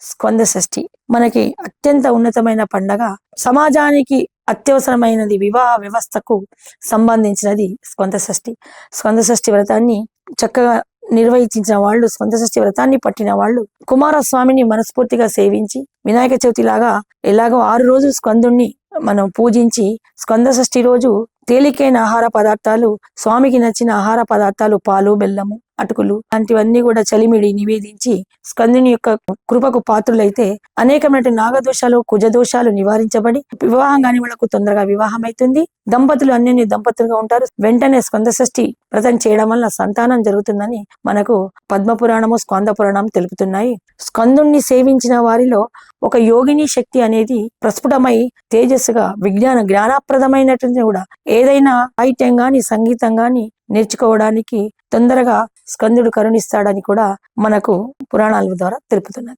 స్కంద షష్ఠి మనకి అత్యంత ఉన్నతమైన పండగ. సమాజానికి అత్యవసరమైనది, వివాహ వ్యవస్థకు సంబంధించినది స్కంద షష్ఠి. స్కంద షష్ఠి వ్రతాన్ని చక్కగా నిర్వహించిన వాళ్ళు, స్కంద షష్ఠి వ్రతాన్ని పట్టిన వాళ్ళు కుమారస్వామిని మనస్ఫూర్తిగా సేవించి, వినాయక చవితి లాగా ఎలాగో 6 రోజులు స్కందుణ్ణి మనం పూజించి, స్కంద షష్ఠి రోజు తేలికైన ఆహార పదార్థాలు, స్వామికి నచ్చిన ఆహార పదార్థాలు, పాలు, బెల్లము, అటుకులు లాంటివన్నీ కూడా చలిమిడి నివేదించి స్కందుని యొక్క కృపకు పాత్రులైతే అనేకమైన నాగదోషాలు, కుజదోషాలు నివారించబడి వివాహం కాని వాళ్ళకు తొందరగా వివాహం అవుతుంది. దంపతులు అన్యోన్య దంపతులుగా ఉంటారు. వెంటనే స్కంద షష్ఠి వ్రతం చేయడం వల్ల సంతానం జరుగుతుందని మనకు పద్మపురాణము, స్కంద పురాణం తెలుపుతున్నాయి. స్కందుణ్ణి సేవించిన వారిలో ఒక యోగిని శక్తి అనేది ప్రస్ఫుటమై తేజస్సుగా జ్ఞానప్రదమైనటువంటి కూడా ఏదైనా సాహిత్యం గాని, సంగీతం గాని నేర్చుకోవడానికి తొందరగా స్కందుడు కరుణిస్తాడని కూడా మనకు పురాణాల ద్వారా తెలుపుతున్నారు.